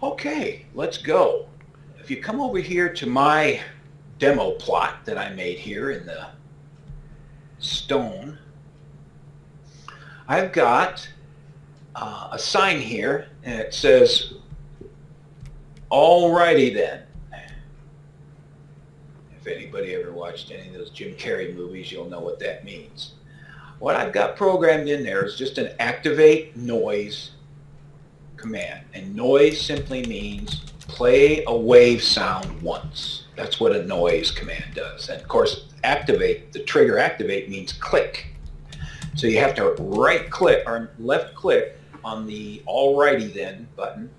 Okay, let's go. If you come over here to my demo plot that I made here in the stone, I've got a sign here, and it says, "Alrighty then." If anybody ever watched any of those Jim Carrey movies, you'll know what that means. What I've got programmed in there is just an activate noise command. And noise simply means play a wave sound once. That's what a noise command does. And of course, activate, the trigger activate means click. So you have to right click or left click on the Alrighty Then button,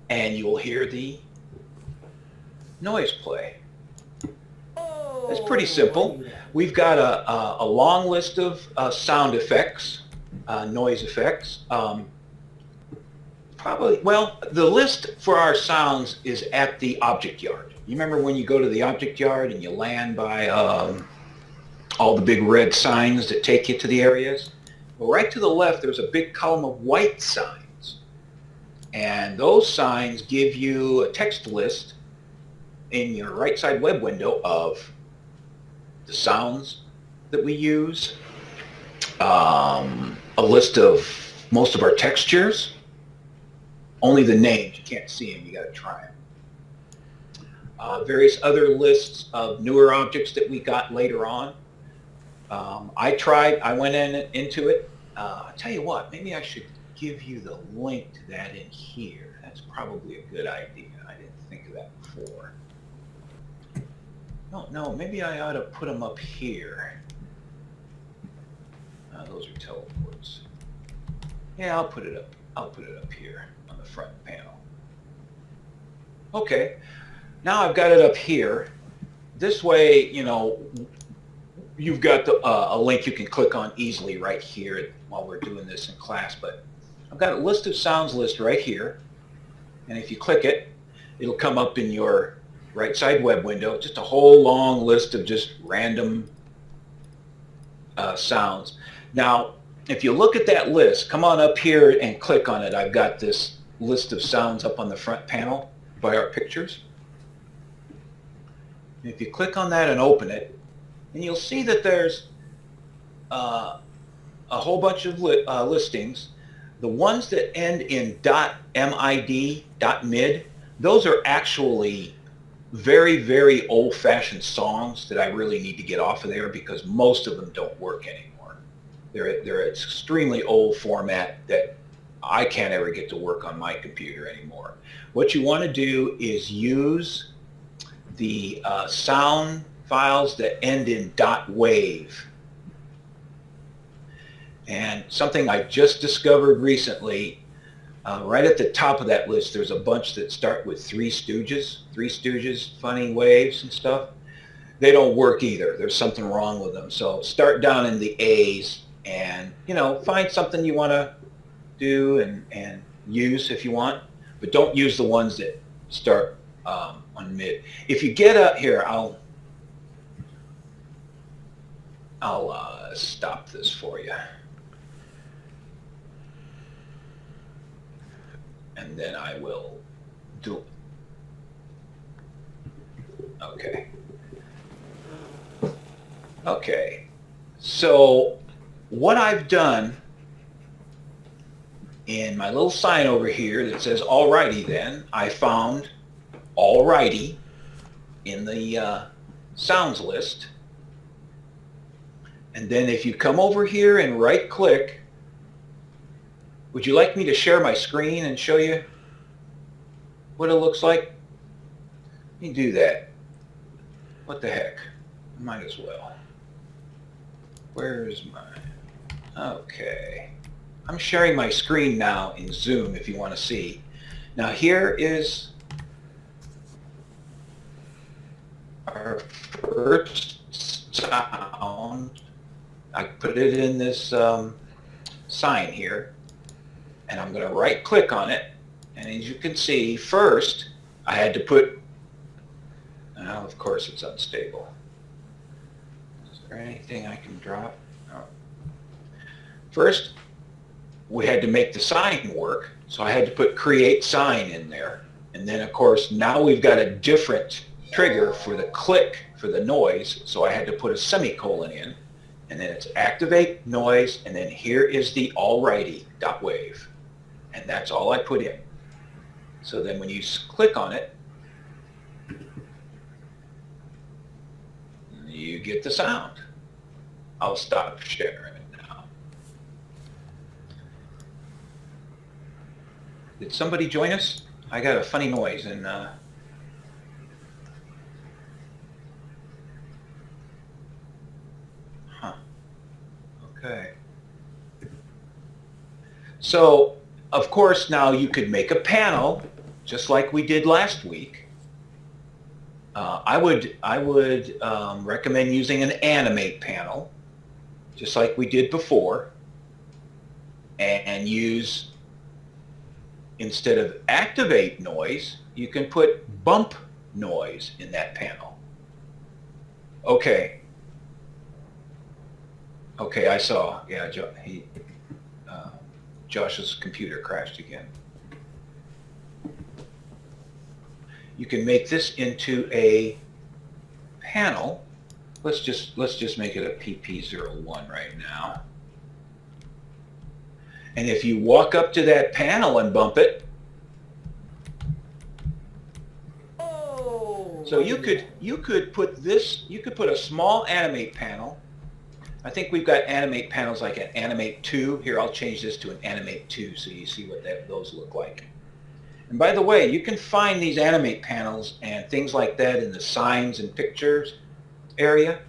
and you'll hear the noise play. It's pretty simple. We've got a long list of sound effects, noise effects. The list for our sounds is at the object yard. You remember when you go to the object yard and you land by all the big red signs that take you to the areas? Well, right to the left, there's a big column of white signs. And those signs give you a text list in your right side web window of the sounds that we use, a list of most of our textures, only the names, you can't see them, you got to try them. Various other lists of newer objects that we got later on. I went into it. I'll tell you what, maybe I should give you the link to that in here. That's probably a good idea. I didn't think of that before. No, maybe I ought to put them up here. Those are teleports. Yeah, I'll put it up here on the front panel. Okay, now I've got it up here. This way, you know, you've got a link you can click on easily right here while we're doing this in class. But I've got a list of sounds list right here, and if you click it, it'll come up in your right side web window, just a whole long list of just random sounds. Now, if you look at that list, come on up here and click on it. I've got this list of sounds up on the front panel by our pictures. And if you click on that and open it, and you'll see that there's a whole bunch of listings. The ones that end in .mid, .mid, those are actually very, very old-fashioned songs that I really need to get off of there because most of them don't work anymore. They're an extremely old format that I can't ever get to work on my computer anymore. What you want to do is use the sound files that end in .wave. And something I just discovered recently, right at the top of that list, there's a bunch that start with Three Stooges, funny waves and stuff. They don't work either. There's something wrong with them. So start down in the A's and, you know, find something you want to do and use if you want, but don't use the ones that start on mid. If you get up here, I'll stop this for you. And then I will do it. Okay. So what I've done in my little sign over here that says alrighty then, I found alrighty in the sounds list. And then if you come over here and right click, would you like me to share my screen and show you what it looks like? Let me do that. What the heck? Might as well. Where's mine? Okay. I'm sharing my screen now in Zoom if you want to see. Now here is our first sound. I put it in this sign here. And I'm going to right click on it, and as you can see, first I had to put, now of course it's unstable. Is there anything I can drop? No. First we had to make the sign work, so I had to put create sign in there. And then of course now we've got a different trigger for the click for the noise, so I had to put a semicolon in, and then it's activate noise, and then here is the alrighty.wave, and that's all I put in. So then when you click on it, you get the sound. I'll stop sharing it now. Did somebody join us? I got a funny noise and okay. So of course now you could make a panel just like we did last week. I would recommend using an animate panel, just like we did before, and use, instead of activate noise, you can put bump noise in that panel. Okay. Okay, I saw. Yeah, Josh's computer crashed again. You can make this into a panel. Let's just make it a PP01 right now. And if you walk up to that panel and bump it, so you could put this, you could put a small animate panel. I think we've got animate panels like an animate 2. Here, I'll change this to an animate 2 so you see what those look like. And by the way, you can find these animate panels and things like that in the signs and pictures area.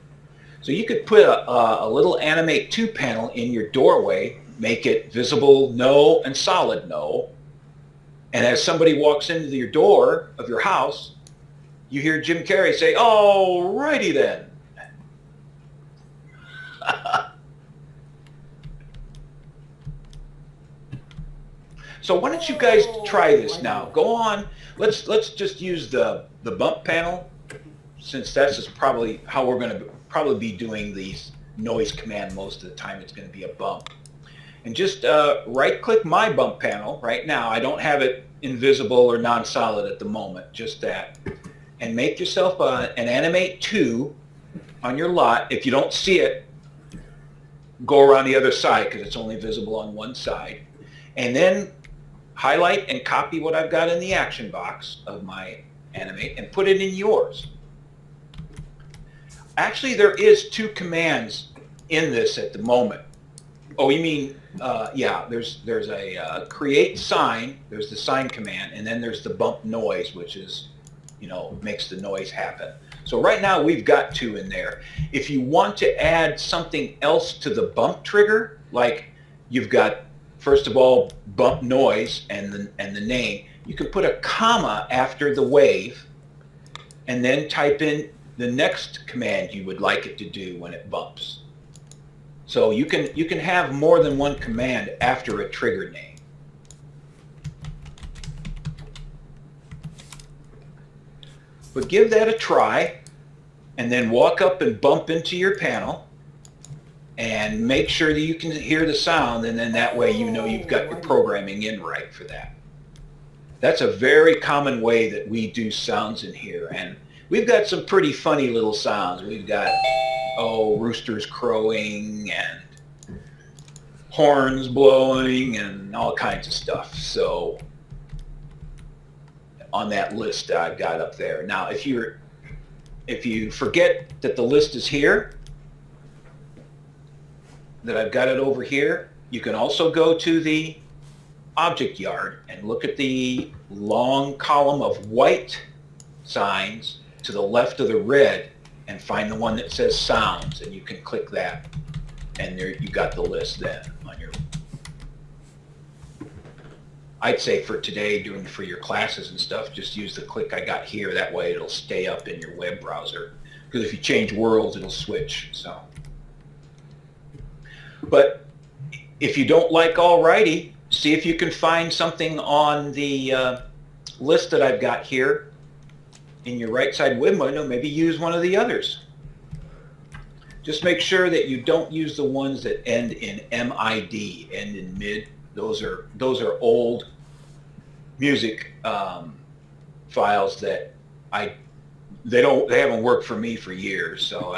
So you could put a little animate 2 panel in your doorway, make it visible no and solid no. And as somebody walks into your door of your house, you hear Jim Carrey say, "Oh, righty then." So why don't you guys try this now? Go on. Let's just use the bump panel, since that's just probably how we're going to probably be doing these noise command most of the time. It's going to be a bump. And just right-click my bump panel right now. I don't have it invisible or non-solid at the moment, just that. And make yourself an animate 2 on your lot. If you don't see it, go around the other side because it's only visible on one side. And then highlight and copy what I've got in the action box of my animate and put it in yours. Actually, there is 2 commands in this at the moment. Oh, you mean, yeah, there's a create sign, there's the sign command, and then there's the bump noise, which is, you know, makes the noise happen. So right now we've got 2 in there. If you want to add something else to the bump trigger, like you've got, first of all, bump noise and the name, you can put a comma after the wave and then type in the next command you would like it to do when it bumps. So you can have more than one command after a trigger name. But give that a try and then walk up and bump into your panel and make sure that you can hear the sound, and then that way you know you've got your programming in right for that. That's a very common way that we do sounds in here, and we've got some pretty funny little sounds. We've got, oh, roosters crowing and horns blowing and all kinds of stuff. So on that list that I've got up there. Now, if you forget that the list is here, that I've got it over here, you can also go to the object yard and look at the long column of white signs to the left of the red and find the one that says sounds, and you can click that, and there you got the list then on your, I'd say for today, for your classes and stuff, just use the click I got here. That way it'll stay up in your web browser, because if you change worlds it'll switch. So, but if you don't like alrighty, see if you can find something on the list that I've got here in your right side web window. Maybe use one of the others. Just make sure that you don't use the ones that end in MID, end in mid. Those are old music files that they haven't worked for me for years, so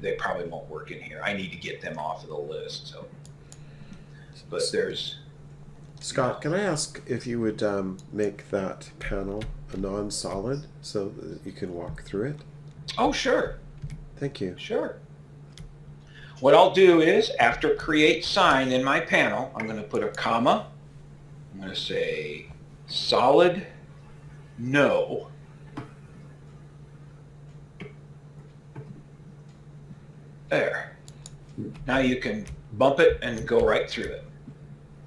they probably won't work in here. I need to get them off of the list. So, but there's Scott, can I ask if you would make that panel a non-solid so that you can walk through it? Oh, sure. Thank you. Sure. What I'll do is, after create sign in my panel, I'm going to put a comma. I'm going to say solid no. There. Now you can bump it and go right through it.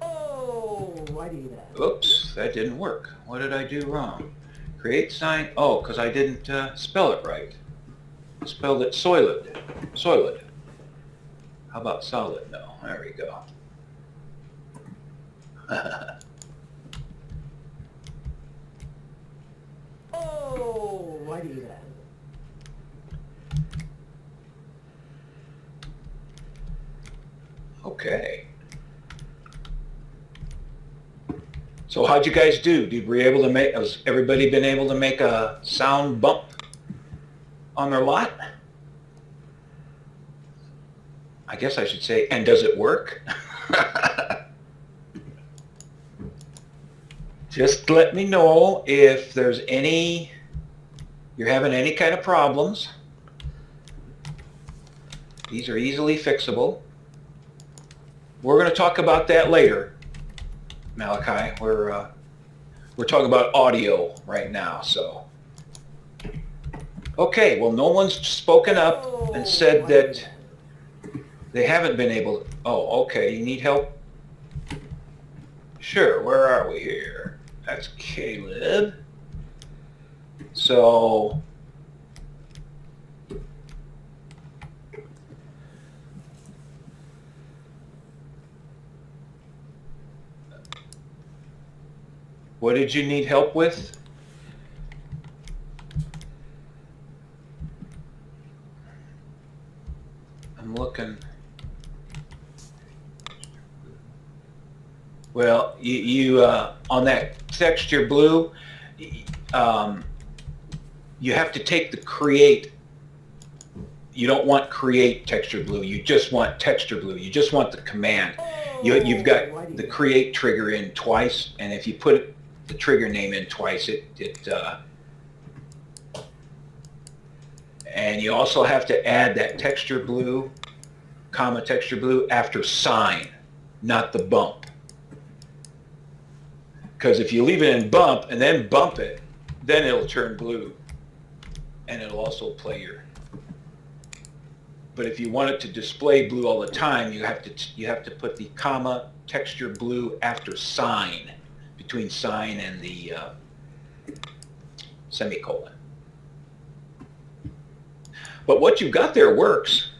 Oh, why do that? Oops, that didn't work. What did I do wrong? Create sign. Oh, because I didn't spell it right. I spelled it soiled. Soiled. How about solid? No. There we go. Oh, why do that? Okay. So how'd you guys do? Has everybody been able to make a sound bump on their lot? I guess I should say, and does it work? Just let me know if there's you're having any kind of problems. These are easily fixable. We're going to talk about that later, Malachi. We're talking about audio right now, so. Okay, well, no one's spoken up and said that they haven't been able to. Oh, okay, you need help? Sure, where are we here? That's Caleb. So, what did you need help with? I'm looking. Well, you on that texture blue, you have to take the create. You don't want create texture blue. You just want texture blue. You just want the command. You've got the create trigger in twice, and if you put the trigger name in twice, and you also have to add that texture blue, comma texture blue after sign, not the bump. Because if you leave it in bump and then bump it, then it'll turn blue, and it'll also play your. But if you want it to display blue all the time, you have to put the comma texture blue after sign, between sign and the semicolon. But what you've got there works.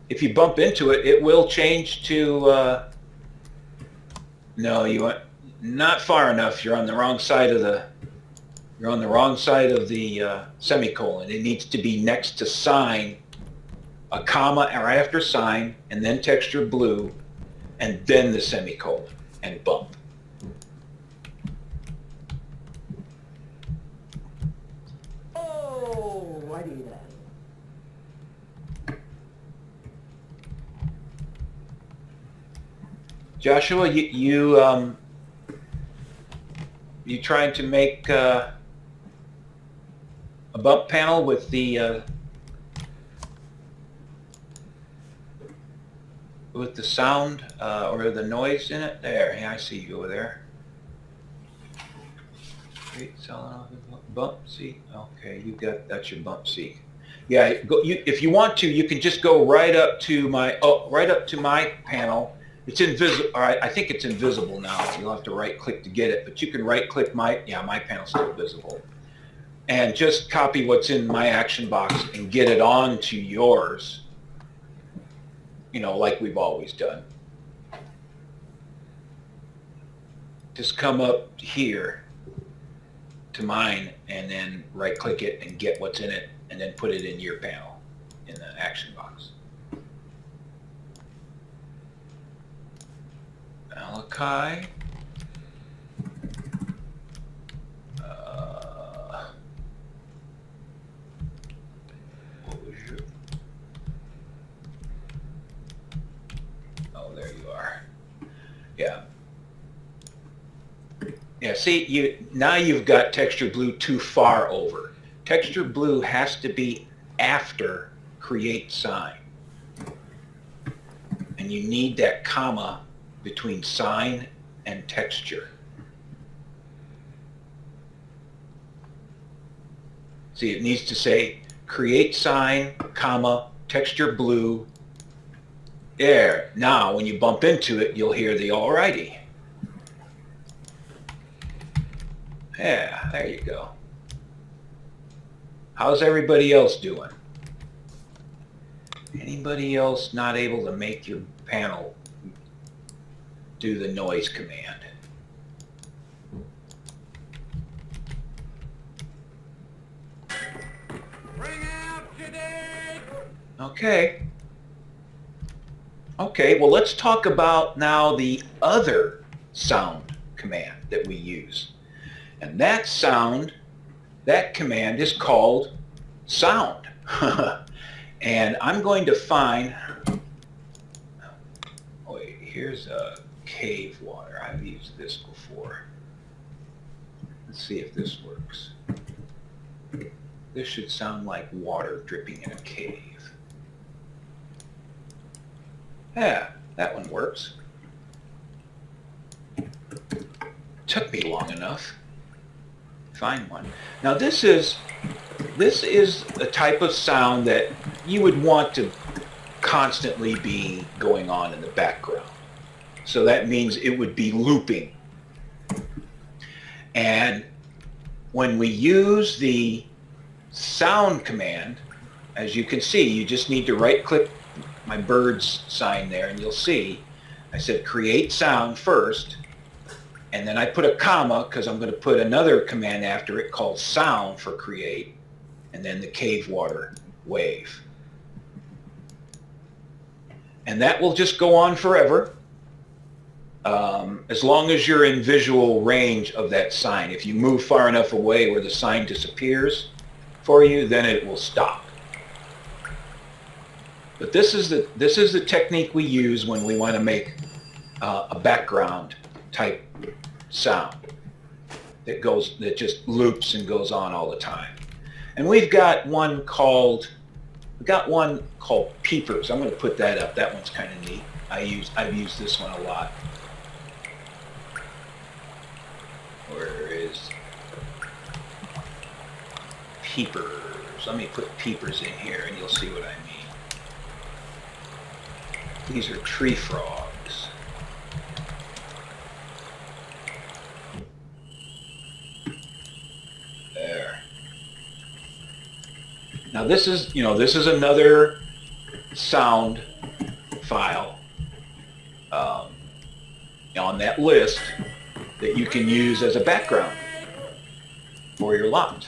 If you bump into it, it will change to. No, you want not far enough. You're on the wrong side of the. You're on the wrong side of the semicolon. It needs to be next to sign, a comma right after sign, and then texture blue, and then the semicolon, and bump. Oh, why do that? Joshua, you trying to make a bump panel with the sound or the noise in it? There, yeah, I see you over there. Great, solid bump seek. Okay, that's your bump seek. Yeah, if you want to, you can just go right up to my panel. It's invisible. I think it's invisible now. You'll have to right click to get it, but you can right click my panel's still visible. And just copy what's in my action box and get it onto yours, like we've always done. Just come up here to mine and then right click it and get what's in it and then put it in your panel in the action box. Now Kai. What was your... Oh, there you are. Yeah. Yeah, see, now you've got texture blue too far over. Texture blue has to be after create sign. And you need that comma between sign and texture. See, it needs to say create sign, comma, texture blue. There. Now, when you bump into it, you'll hear the alrighty. Yeah, there you go. How's everybody else doing? Anybody else not able to make your panel do the noise command? Bring out today. Okay. Okay, well let's talk about now the other sound command that we use. And that sound, that command is called sound. And I'm going to find, oh wait, here's a cave water. I've used this before. Let's see if this works. This should sound like water dripping in a cave. Yeah, that one works. Took me long enough to find one. Now this is a type of sound that you would want to constantly be going on in the background. So that means it would be looping. And when we use the sound command, as you can see, you just need to right click my bird's sign there and you'll see I said create sound first, and then I put a comma because I'm going to put another command after it called sound for create, and then the cave water wave. And that will just go on forever as long as you're in visual range of that sign. If you move far enough away where the sign disappears for you, then it will stop. But this is the technique we use when we want to make a background type sound that just loops and goes on all the time. And we've got one called peepers. I'm going to put that up. That one's kind of neat. I've used this one a lot. Where is peepers? Let me put peepers in here and you'll see what I mean. These are tree frogs. There. Now this is another sound file on that list that you can use as a background for your lot.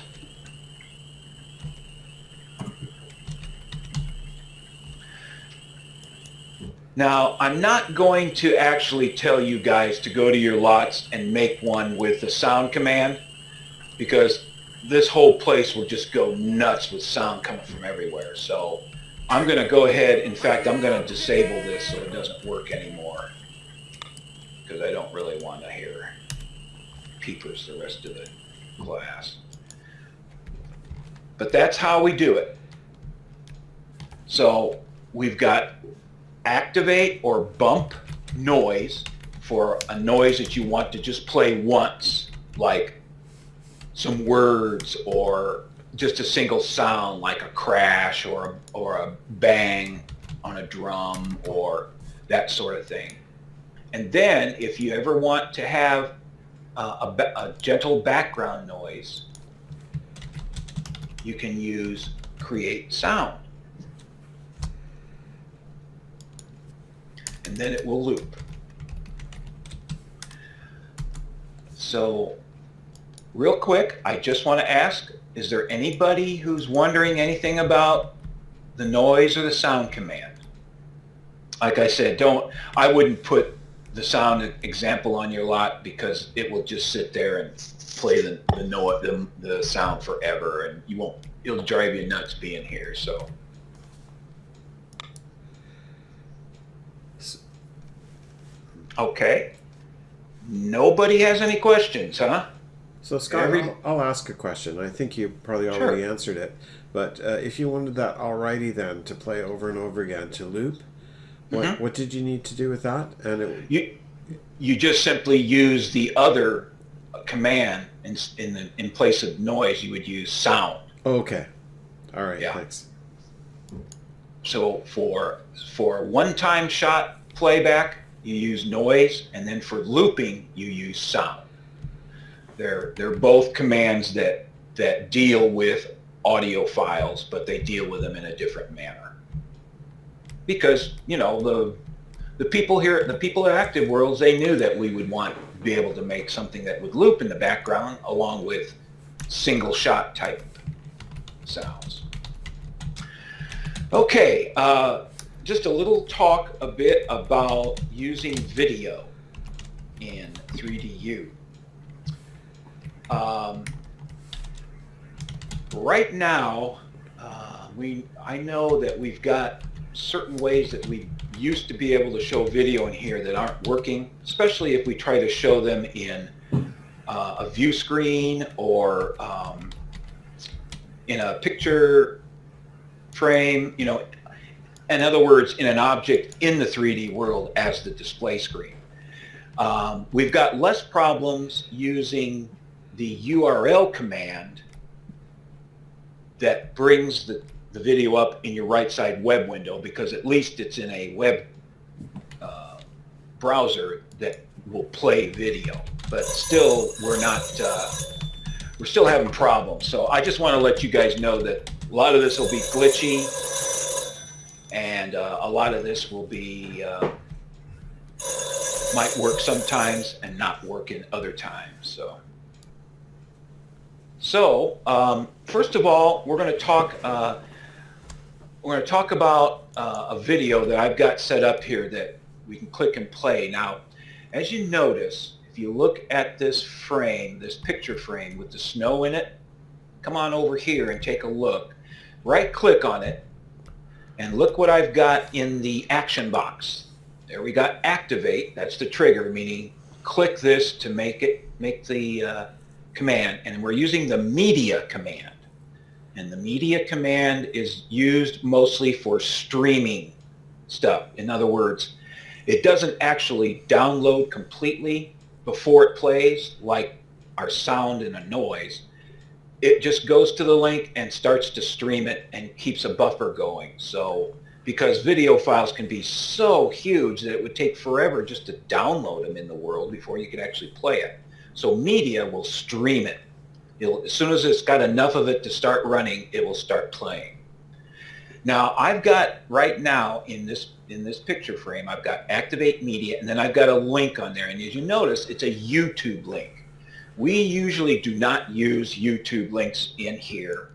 Now, I'm not going to actually tell you guys to go to your lots and make one with the sound command, because this whole place will just go nuts with sound coming from everywhere. So I'm going to go ahead, in fact, I'm going to disable this so it doesn't work anymore, because I don't really want to hear peepers the rest of the class. But that's how we do it. So we've got activate or bump noise for a noise that you want to just play once, like some words or just a single sound like a crash or a bang on a drum or that sort of thing. And then if you ever want to have a gentle background noise, you can use create sound. And then it will loop. So real quick, I just want to ask, is there anybody who's wondering anything about the noise or the sound command? Like I said, I wouldn't put the sound example on your lot because it will just sit there and play the sound forever, and you won't. It'll drive you nuts being here. So. Okay. Nobody has any questions, huh? So Scott, I'll ask a question. I think you probably already answered it, but if you wanted that alrighty then to play over and over again to loop, what did you need to do with that? And you just simply use the other command in place of noise. You would use sound. Okay. All right. Yeah. Thanks. So for one-time shot playback, you use noise, and then for looping, you use sound. They're both commands that deal with audio files, but they deal with them in a different manner. Because the people here, the people at Active Worlds, they knew that we would want to be able to make something that would loop in the background along with single shot type sounds. Okay, just a little talk a bit about using video in 3DU. Right now, I know that we've got certain ways that we used to be able to show video in here that aren't working, especially if we try to show them in a view screen or in a picture frame, in other words, in an object in the 3D world as the display screen. We've got less problems using the URL command that brings the video up in your right side web window, because at least it's in a web browser that will play video. But still, we're still having problems. So I just want to let you guys know that a lot of this will be glitchy, and a lot of this will be might work sometimes and not work in other times. So first of all, we're going to talk about a video that I've got set up here that we can click and play. Now, as you notice, if you look at this frame, this picture frame with the snow in it, come on over here and take a look. Right click on it and look what I've got in the action box. There we got activate. That's the trigger, meaning click this to make the command, and we're using the media command. And the media command is used mostly for streaming stuff. In other words, it doesn't actually download completely before it plays like our sound and a noise. It just goes to the link and starts to stream it and keeps a buffer going. So because video files can be so huge that it would take forever just to download them in the world before you could actually play it. So media will stream it. As soon as it's got enough of it to start running, it will start playing. Now I've got right now in this picture frame, I've got activate media, and then I've got a link on there. And as you notice, it's a YouTube link. We usually do not use YouTube links in here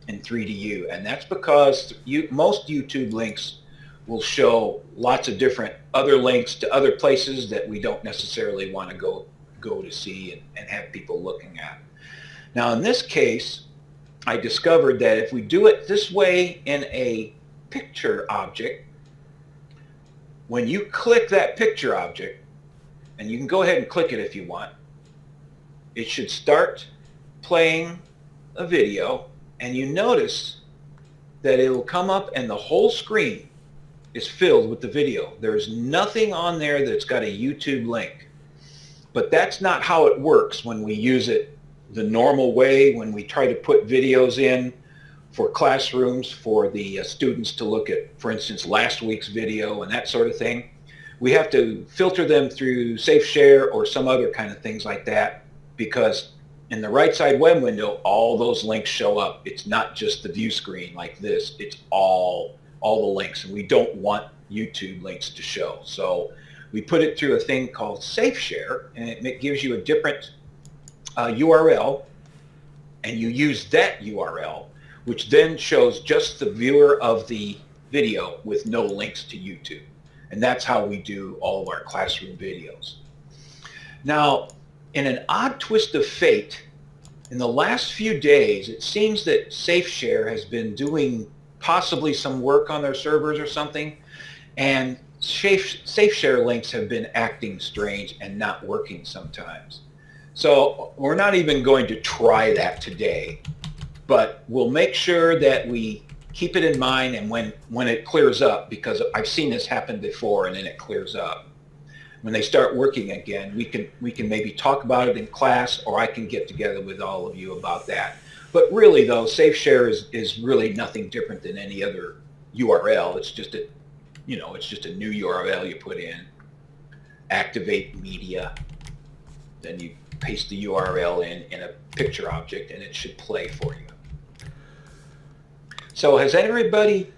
in 3DU, and that's because most YouTube links will show lots of different other links to other places that we don't necessarily want to go to see and have people looking at. Now in this case, I discovered that if we do it this way in a picture object, when you click that picture object, and you can go ahead and click it if you want, it should start playing a video, and you notice that it will come up and the whole screen is filled with the video. There's nothing on there that's got a YouTube link. But that's not how it works when we use it the normal way, when we try to put videos in for classrooms for the students to look at, for instance, last week's video and that sort of thing. We have to filter them through Safe Share or some other kind of things like that, because in the right side web window, all those links show up. It's not just the view screen like this. It's all the links, and we don't want YouTube links to show. So we put it through a thing called Safe Share, and it gives you a different URL, and you use that URL, which then shows just the viewer of the video with no links to YouTube. And that's how we do all of our classroom videos. Now, in an odd twist of fate, in the last few days, it seems that SafeShare has been doing possibly some work on their servers or something, and SafeShare links have been acting strange and not working sometimes. So we're not even going to try that today, but we'll make sure that we keep it in mind, and when it clears up, because I've seen this happen before and then it clears up, when they start working again, we can maybe talk about it in class, or I can get together with all of you about that. But really though, SafeShare is really nothing different than any other URL. It's just a new URL you put in, activate media, then you paste the URL in a picture object, and it should play for you. So has everybody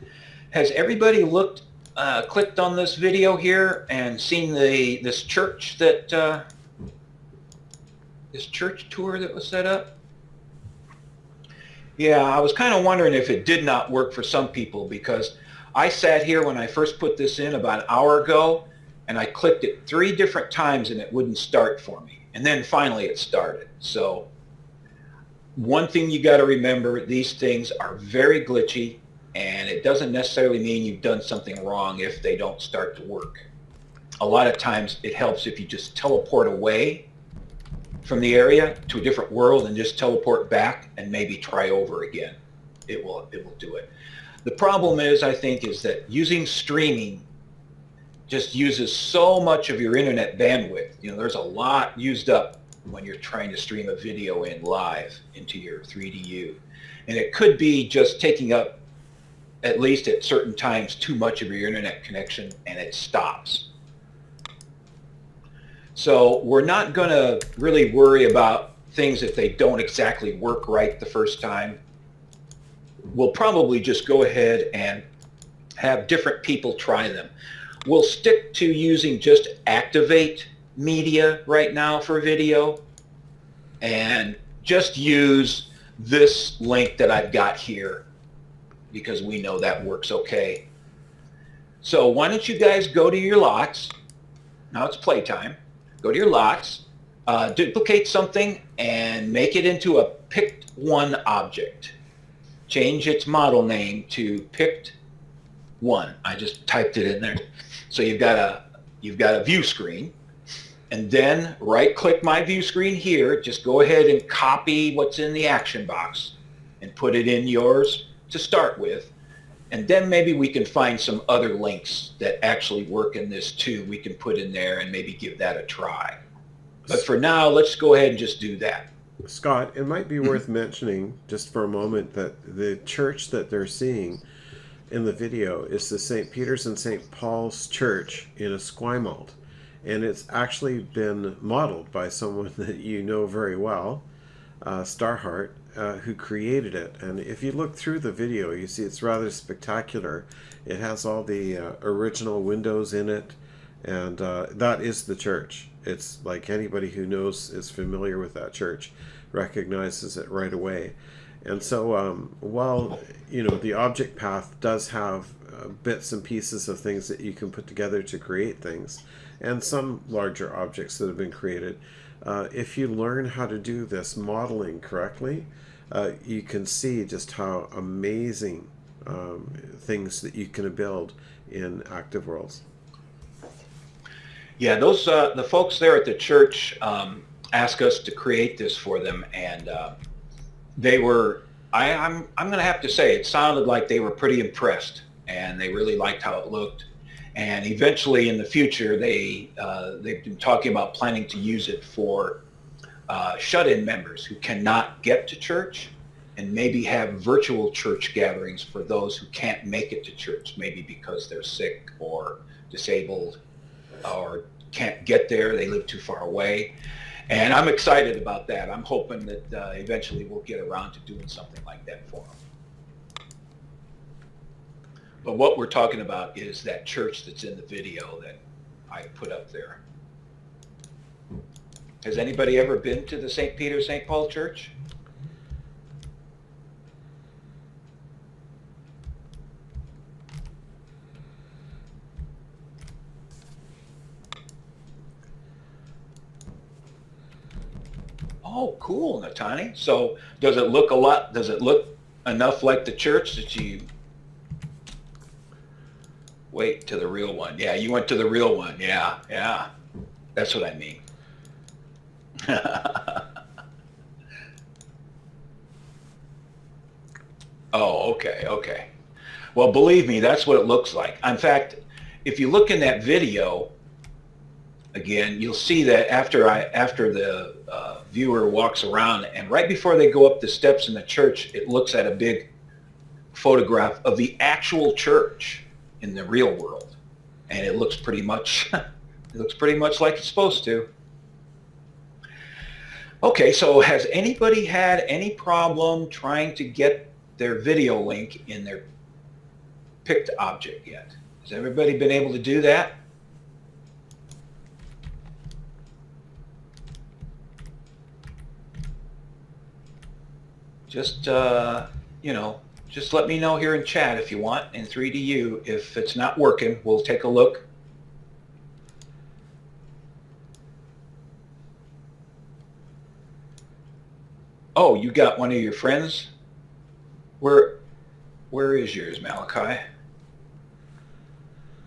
looked, clicked on this video here and seen this church that this church tour that was set up? Yeah, I was kind of wondering if it did not work for some people, because I sat here when I first put this in about an hour ago, and I clicked it 3 different times and it wouldn't start for me. And then finally it started. So one thing you got to remember, these things are very glitchy, and it doesn't necessarily mean you've done something wrong if they don't start to work. A lot of times it helps if you just teleport away from the area to a different world and just teleport back and maybe try over again. It will do it. The problem is, I think, is that using streaming just uses so much of your internet bandwidth. You know, there's a lot used up when you're trying to stream a video in live into your 3DU. And it could be just taking up, at least at certain times, too much of your internet connection, and it stops. So we're not going to really worry about things if they don't exactly work right the first time. We'll probably just go ahead and have different people try them. We'll stick to using just activate media right now for video, and just use this link that I've got here because we know that works okay. So why don't you guys go to your lots. Now it's playtime. Go to your lots, duplicate something, and make it into a picked one object. Change its model name to picked one. I just typed it in there. So you've got a view screen, and then right click my view screen here. Just go ahead and copy what's in the action box and put it in yours to start with. And then maybe we can find some other links that actually work in this too. We can put in there and maybe give that a try. But for now, let's go ahead and just do that. Scott, it might be worth mentioning just for a moment that the church that they're seeing in the video is the St. Peter's and St. Paul's Church in Esquimalt. And it's actually been modeled by someone that you know very well, Starhart, who created it. And if you look through the video, you see it's rather spectacular. It has all the original windows in it, and that is the church. It's like anybody who is familiar with that church recognizes it right away. And so while the object path does have bits and pieces of things that you can put together to create things, and some larger objects that have been created, if you learn how to do this modeling correctly, you can see just how amazing things that you can build in Active Worlds. Yeah, those the folks there at the church asked us to create this for them, and they were. I'm going to have to say, it sounded like they were pretty impressed, and they really liked how it looked. And eventually, in the future, they've been talking about planning to use it for shut-in members who cannot get to church, and maybe have virtual church gatherings for those who can't make it to church, maybe because they're sick or disabled or can't get there, they live too far away. And I'm excited about that. I'm hoping that eventually we'll get around to doing something like that for them. But what we're talking about is that church that's in the video that I put up there. Has anybody ever been to the St. Peter, St. Paul Church? Oh, cool, Natani. So does it look enough like the church that you wait to the real one? Yeah, you went to the real one. Yeah, yeah. That's what I mean. Oh, okay, okay. Well, believe me, that's what it looks like. In fact, if you look in that video, again, you'll see that after the viewer walks around, and right before they go up the steps in the church, it looks at a big photograph of the actual church in the real world, and it looks pretty much like it's supposed to. Okay, so has anybody had any problem trying to get their video link in their picked object yet? Has everybody been able to do that? Just, just let me know here in chat if you want, in 3DU. If it's not working, we'll take a look. Oh, you got one of your friends? Where is yours, Malachi? I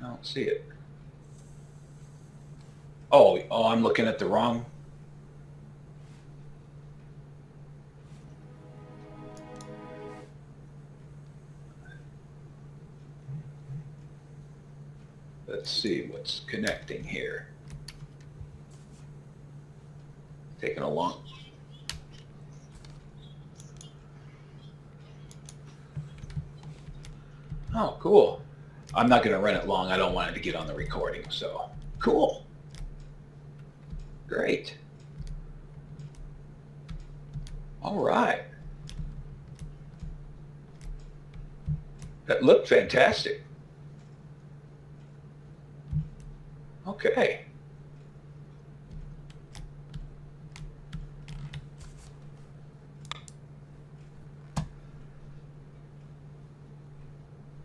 don't see it. Oh, I'm looking at the wrong. Let's see what's connecting here. Taking a long. Oh, cool. I'm not going to run it long. I don't want it to get on the recording, so cool. Great. All right. That looked fantastic. Okay.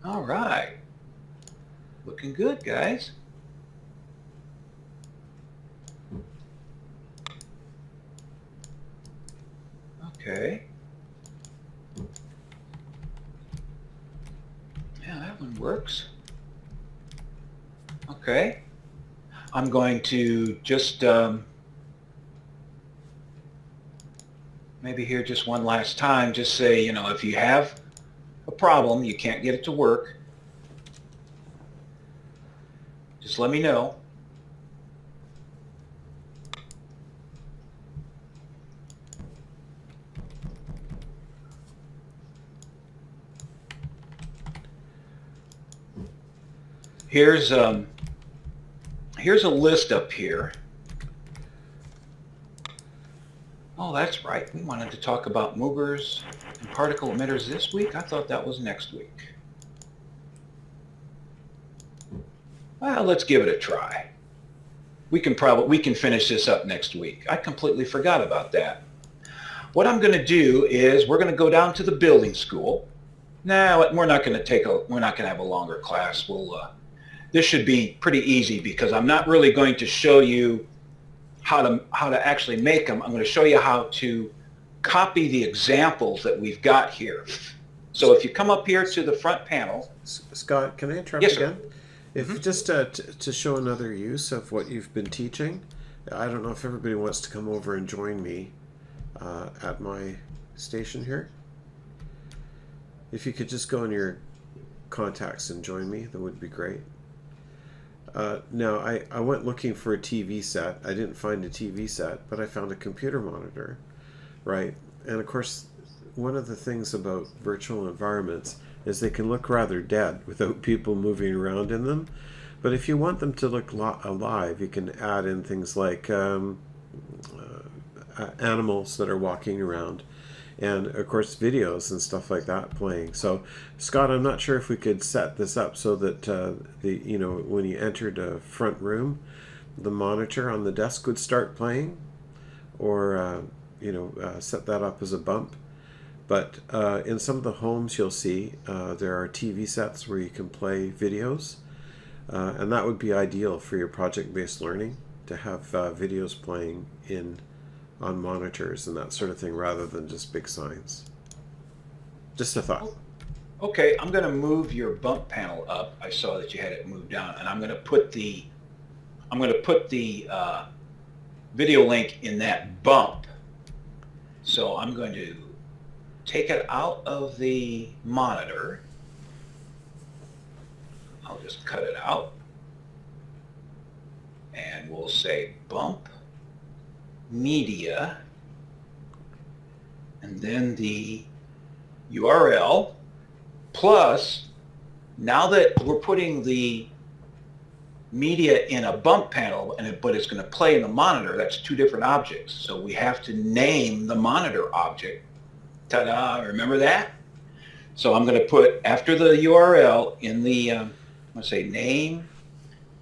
All right. Looking good, guys. Okay. Yeah, that one works. Okay. I'm going to just maybe here just one last time, just say, if you have a problem, you can't get it to work, just let me know. Here's a list up here. Oh, that's right. We wanted to talk about movers and particle emitters this week. I thought that was next week. Well, let's give it a try. We can finish this up next week. I completely forgot about that. What I'm going to do is we're going to go down to the building school. No, we're not going to have a longer class. This should be pretty easy because I'm not really going to show you how to actually make them. I'm going to show you how to copy the examples that we've got here. So if you come up here to the front panel. Scott, can I interrupt yes, again? Sir. If just to show another use of what you've been teaching, I don't know if everybody wants to come over and join me at my station here. If you could just go in your contacts and join me, that would be great. Now, I went looking for a TV set. I didn't find a TV set, but I found a computer monitor, right? And of course, one of the things about virtual environments is they can look rather dead without people moving around in them. But if you want them to look alive, you can add in things like animals that are walking around, and of course videos and stuff like that playing. So Scott, I'm not sure if we could set this up so that when you entered a front room, the monitor on the desk would start playing, or set that up as a bump. But in some of the homes you'll see there are TV sets where you can play videos, and that would be ideal for your project-based learning, to have videos playing in on monitors and that sort of thing rather than just big signs. Just a thought. Okay, I'm going to move your bump panel up. I saw that you had it moved down, and I'm going to put the video link in that bump. So I'm going to take it out of the monitor. I'll just cut it out. And we'll say bump media. And then the URL plus, now that we're putting the media in a bump panel, but it's going to play in the monitor, that's two different objects. So we have to name the monitor object. Ta-da, remember that? So I'm going to put, after the URL, in the, I'm going to say name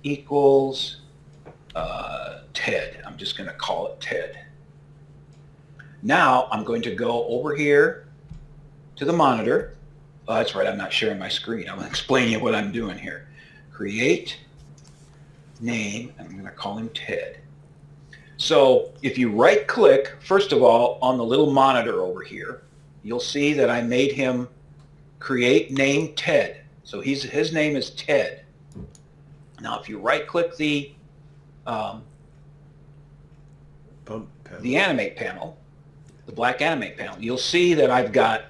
equals TED. I'm just going to call it TED. Now I'm going to go over here to the monitor. Oh, that's right, I'm not sharing my screen. I'm going to explain you what I'm doing here. Create name, and I'm going to call him Ted. So if you right click, first of all, on the little monitor over here, you'll see that I made him create name Ted. So his name is Ted. Now if you right click the animate panel, the black animate panel, you'll see that I've got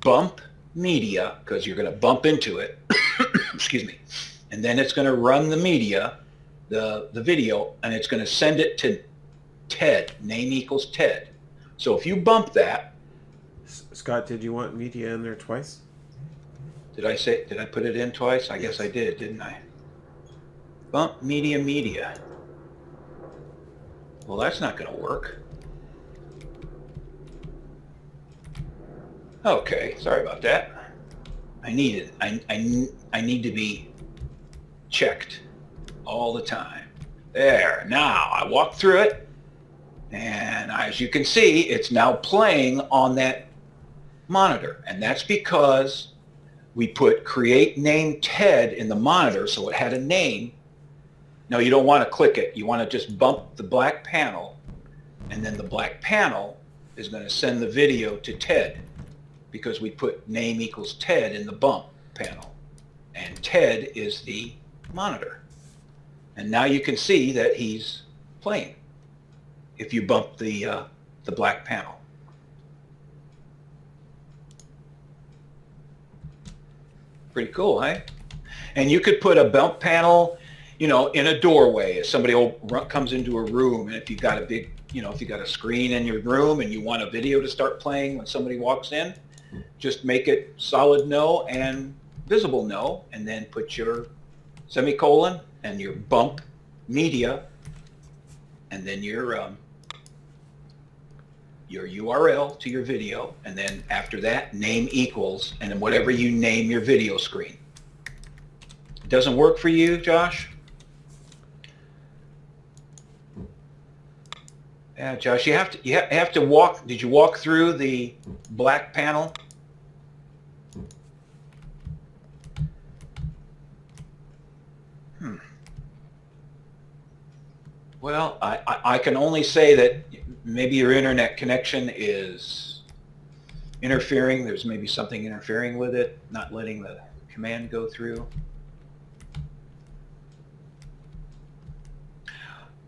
bump media, because you're going to bump into it, excuse me, and then it's going to run the media, the video, and it's going to send it to TED, name equals TED. So if you bump that. Scott, did you want media in there twice? Did I put it in twice? I guess I did, didn't I? Bump media. Well, that's not going to work. Okay, sorry about that. I need to be checked all the time. There, now I walk through it, and as you can see, it's now playing on that monitor, and that's because we put create name TED in the monitor, so it had a name. No, you don't want to click it. You want to just bump the black panel, and then the black panel is going to send the video to TED, because we put name equals TED in the bump panel, and TED is the monitor. And now you can see that he's playing if you bump the black panel. Pretty cool, eh? And you could put a bump panel, in a doorway. If somebody comes into a room, and if you've got a big, if you've got a screen in your room and you want a video to start playing when somebody walks in, just make it solid no and visible no, and then put your semicolon and your bump media, and then your URL to your video, and then after that, name equals, and then whatever you name your video screen. Doesn't work for you, Josh? Yeah, Josh, you have to walk. Did you walk through the black panel? Well, I can only say that maybe your internet connection is interfering. There's maybe something interfering with it, not letting the command go through.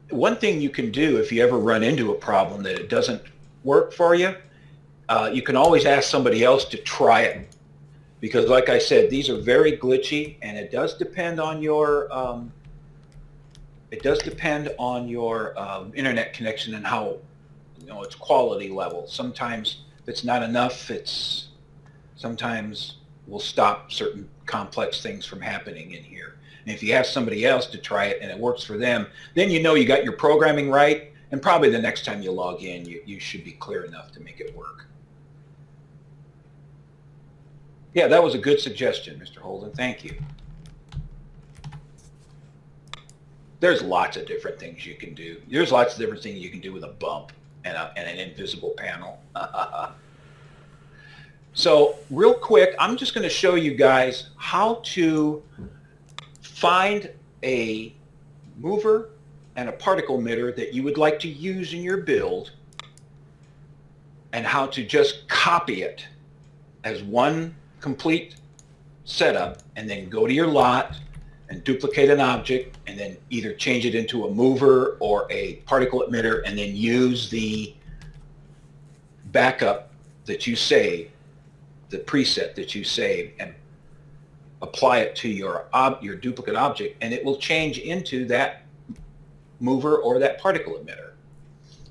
One thing you can do if you ever run into a problem that it doesn't work for you, you can always ask somebody else to try it. Because like I said, these are very glitchy, and it does depend on your internet connection and how, its quality level. Sometimes if it's not enough, sometimes will stop certain complex things from happening in here. And if you ask somebody else to try it and it works for them, then you got your programming right, and probably the next time you log in, you should be clear enough to make it work. Yeah, that was a good suggestion, Mr. Holden. Thank you. There's lots of different things you can do. There's lots of different things you can do with a bump and an invisible panel. So real quick, I'm just going to show you guys how to find a mover and a particle emitter that you would like to use in your build and how to just copy it as one complete setup, and then go to your lot and duplicate an object, and then either change it into a mover or a particle emitter, and then use the backup that you saved, the preset that you saved, and apply it to your duplicate object, and it will change into that mover or that particle emitter.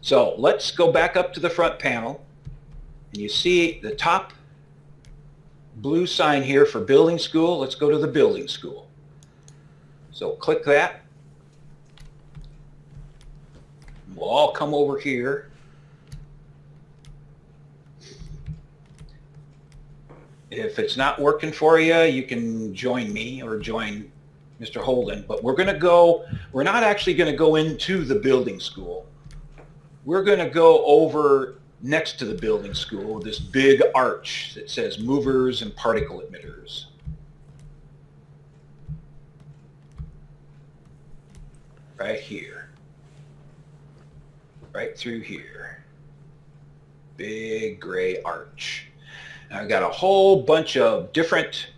So let's go back up to the front panel, and you see the top blue sign here for building school. Let's go to the building school. So click that. We'll all come over here. If it's not working for you, you can join me or join Mr. Holden, but we're not actually going to go into the building school. We're going to go over next to the building school, this big arch that says movers and particle emitters. Right here. Right through here. Big gray arch. And I've got a whole bunch of different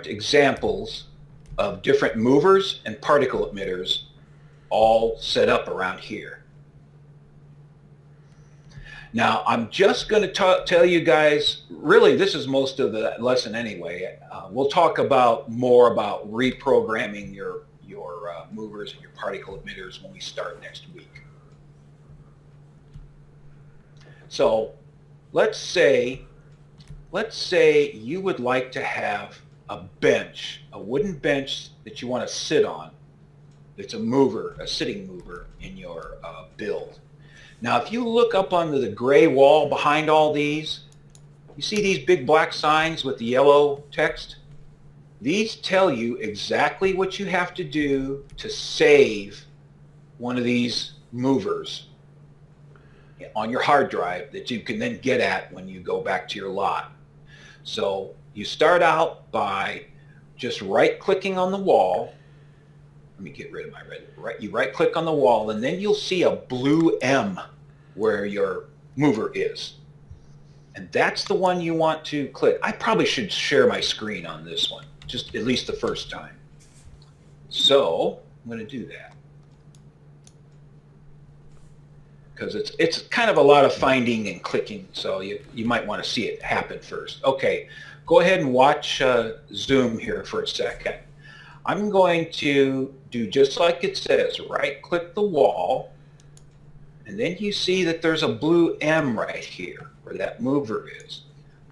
examples of different movers and particle emitters all set up around here. Now, I'm just going to tell you guys, really this is most of the lesson anyway. We'll talk more about reprogramming your movers and your particle emitters when we start next week. So let's say you would like to have a bench, a wooden bench that you want to sit on. It's a mover, a sitting mover in your build. Now, if you look up onto the gray wall behind all these, you see these big black signs with the yellow text? These tell you exactly what you have to do to save one of these movers on your hard drive that you can then get at when you go back to your lot. So you start out by just right-clicking on the wall. Let me get rid of my red. You right-click on the wall, and then you'll see a blue M where your mover is. And that's the one you want to click. I probably should share my screen on this one, just at least the first time. So I'm going to do that. Because it's kind of a lot of finding and clicking, so you might want to see it happen first. Okay, go ahead and watch Zoom here for a second. I'm going to do just like it says, right-click the wall, and then you see that there's a blue M right here where that mover is.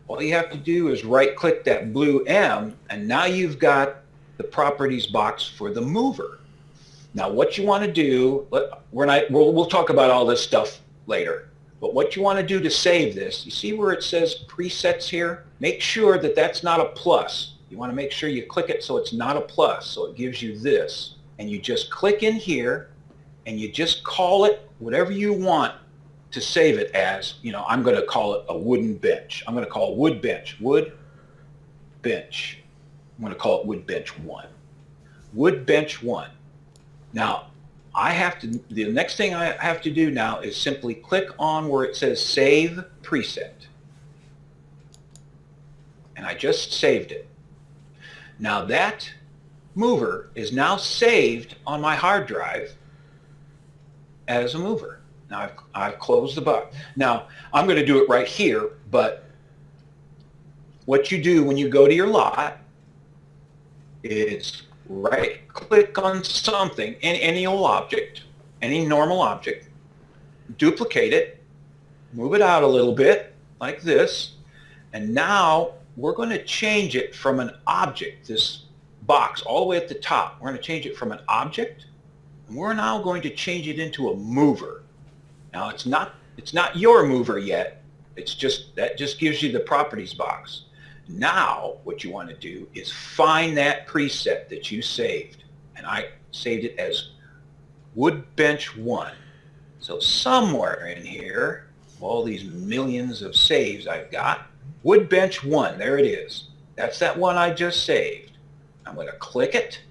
All you have to do is right-click that blue M, and now you've got the properties box for the mover. Now, what you want to do, we'll talk about all this stuff later, but what you want to do to save this, you see where it says presets here? Make sure that that's not a plus. You want to make sure you click it so it's not a plus, so it gives you this. And you just click in here, and you just call it whatever you want to save it as. You know, I'm going to call it a wooden bench. I'm going to call it wood bench. Wood bench. I'm going to call it wood bench 1. Wood bench 1. Now, the next thing I have to do now is simply click on where it says Save Preset. And I just saved it. Now that mover is now saved on my hard drive as a mover. Now I've closed the box. Now, I'm going to do it right here, but what you do when you go to your lot is right-click on something, any old object, any normal object, duplicate it, move it out a little bit, like this, and now we're going to change it from an object, this box, all the way at the top. We're going to change it from an object, and we're now going to change it into a mover. Now, it's not your mover yet. That just gives you the properties box. Now, what you want to do is find that preset that you saved. And I saved it as Wood Bench 1. So somewhere in here, all these millions of saves I've got, Wood Bench 1, there it is. That's that one I just saved. I'm going to click it,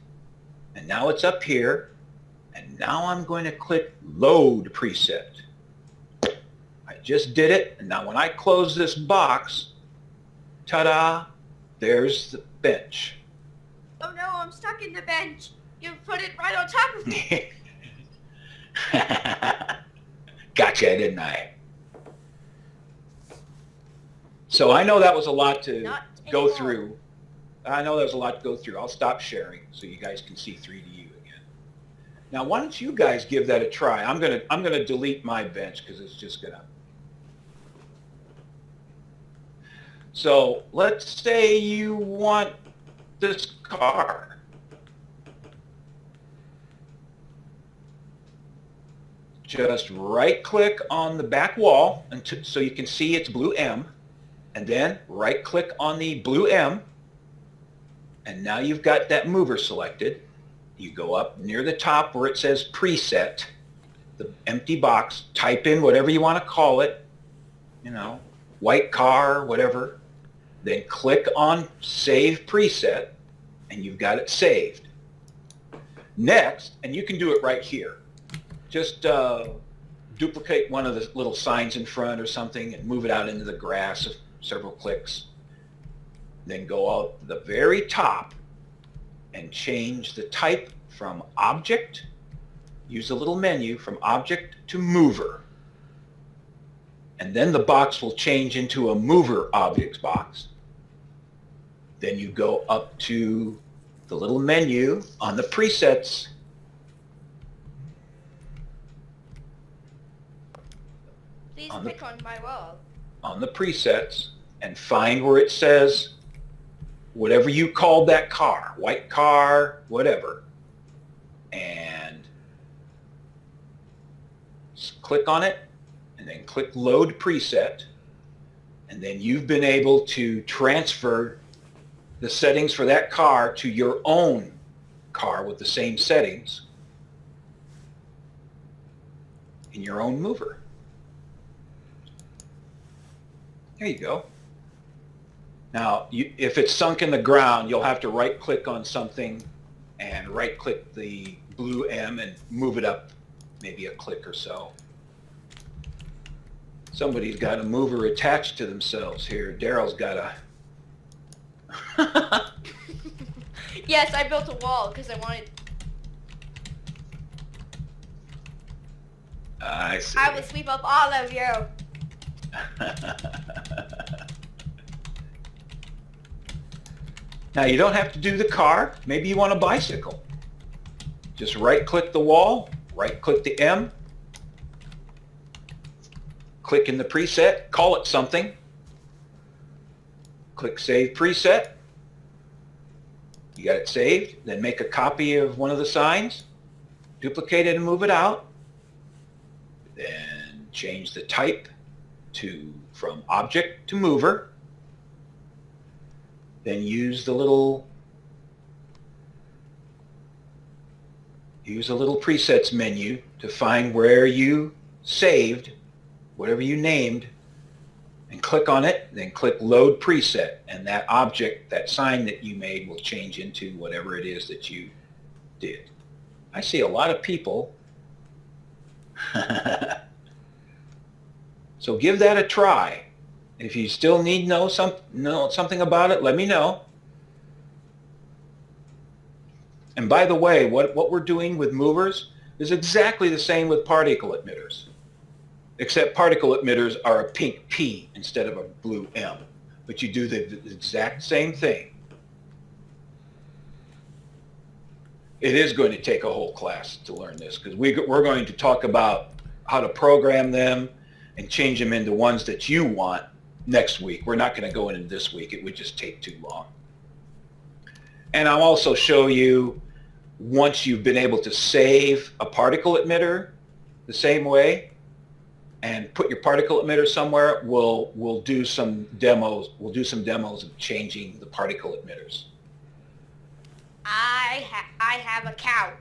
and now it's up here. And now I'm going to click Load Preset. I just did it, and now when I close this box, ta-da, there's the bench. Oh no, I'm stuck in the bench. You put it right on top of me. Gotcha, didn't I? So I know that was a lot to Not go anymore. through. I know that was a lot to go through. I'll stop sharing so you guys can see 3DU again. Now, why don't you guys give that a try? I'm gonna delete my bench because it's just gonna. So let's say you want this car. Just right-click on the back wall so you can see its blue M, and then right-click on the blue M, and now you've got that mover selected. You go up near the top where it says preset, the empty box, type in whatever you want to call it, you know, white car, whatever, then click on Save Preset, and you've got it saved. Next, and you can do it right here, just duplicate one of the little signs in front or something and move it out into the grass of several clicks. Then go out to the very top and change the type from object, use the little menu from object to mover. And then the box will change into a mover objects box. Then you go up to the little menu on the presets. Please pick on my wall. On the presets and find where it says whatever you called that car, white car, whatever, and just click on it and then click load preset, and then you've been able to transfer the settings for that car to your own car with the same settings in your own mover. There you go. Now, if it's sunk in the ground, you'll have to right-click on something and right-click the blue M and move it up maybe a click or so. Somebody's got a mover attached to themselves here. Daryl's got a... Yes, I built a wall because I wanted... I see. I will sweep up all of you. Now, you don't have to do the car. Maybe you want a bicycle. Just right-click the wall, right-click the M, click in the preset, call it something, click Save Preset. You got it saved. Then make a copy of one of the signs, duplicate it and move it out. Then change the type from object to mover. Then use the little presets menu to find where you saved, whatever you named, and click on it, then click load preset, and that object, that sign that you made will change into whatever it is that you did. I see a lot of people. So give that a try. If you still need know something about it, let me know. And by the way, what we're doing with movers is exactly the same with particle emitters, except particle emitters are a pink P instead of a blue M. But you do the exact same thing. It is going to take a whole class to learn this because we're going to talk about how to program them and change them into ones that you want next week. We're not going to go into this week. It would just take too long. And I'll also show you, once you've been able to save a particle emitter the same way and put your particle emitter somewhere, we'll do some demos. We'll do some demos of changing the particle emitters. I have a cow.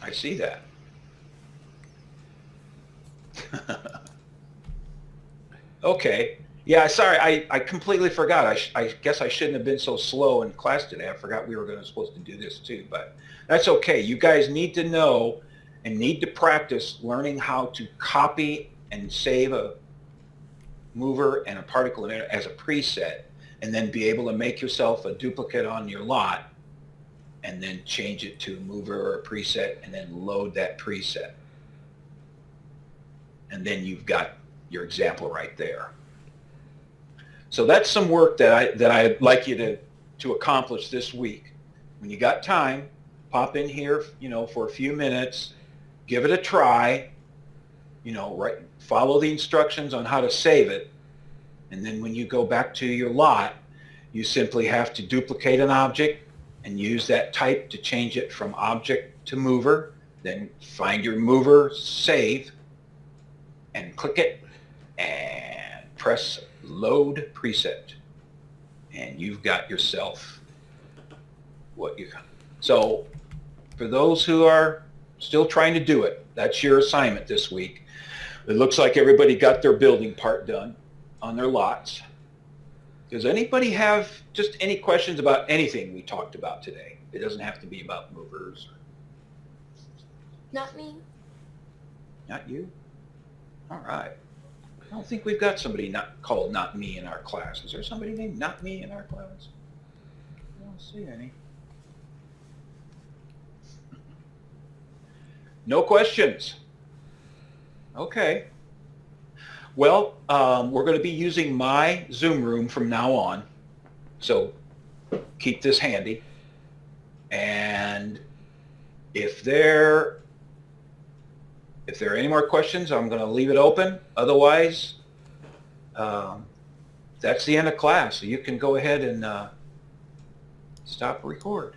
I see that. Okay. Yeah, sorry, I completely forgot. I guess I shouldn't have been so slow in class today. I forgot we were supposed to do this too, but that's okay. You guys need to know and need to practice learning how to copy and save a mover and a particle emitter as a preset, and then be able to make yourself a duplicate on your lot, and then change it to a mover or a preset, and then load that preset. And then you've got your example right there. So that's some work that I'd like you to accomplish this week. When you got time, pop in here, for a few minutes, give it a try, follow the instructions on how to save it. And then when you go back to your lot, you simply have to duplicate an object and use that type to change it from object to mover. Then find your mover, save, and click it, and press load preset. And you've got yourself what you got. So for those who are still trying to do it, that's your assignment this week. It looks like everybody got their building part done on their lots. Does anybody have just any questions about anything we talked about today? It doesn't have to be about movers. Not me. Not you? All right. I don't think we've got somebody called Not Me in our class. Is there somebody named Not Me in our class? I don't see any. No questions. Okay. Well, we're going to be using my Zoom room from now on, so keep this handy. And if there are any more questions, I'm going to leave it open. Otherwise, that's the end of class. So you can go ahead and stop record.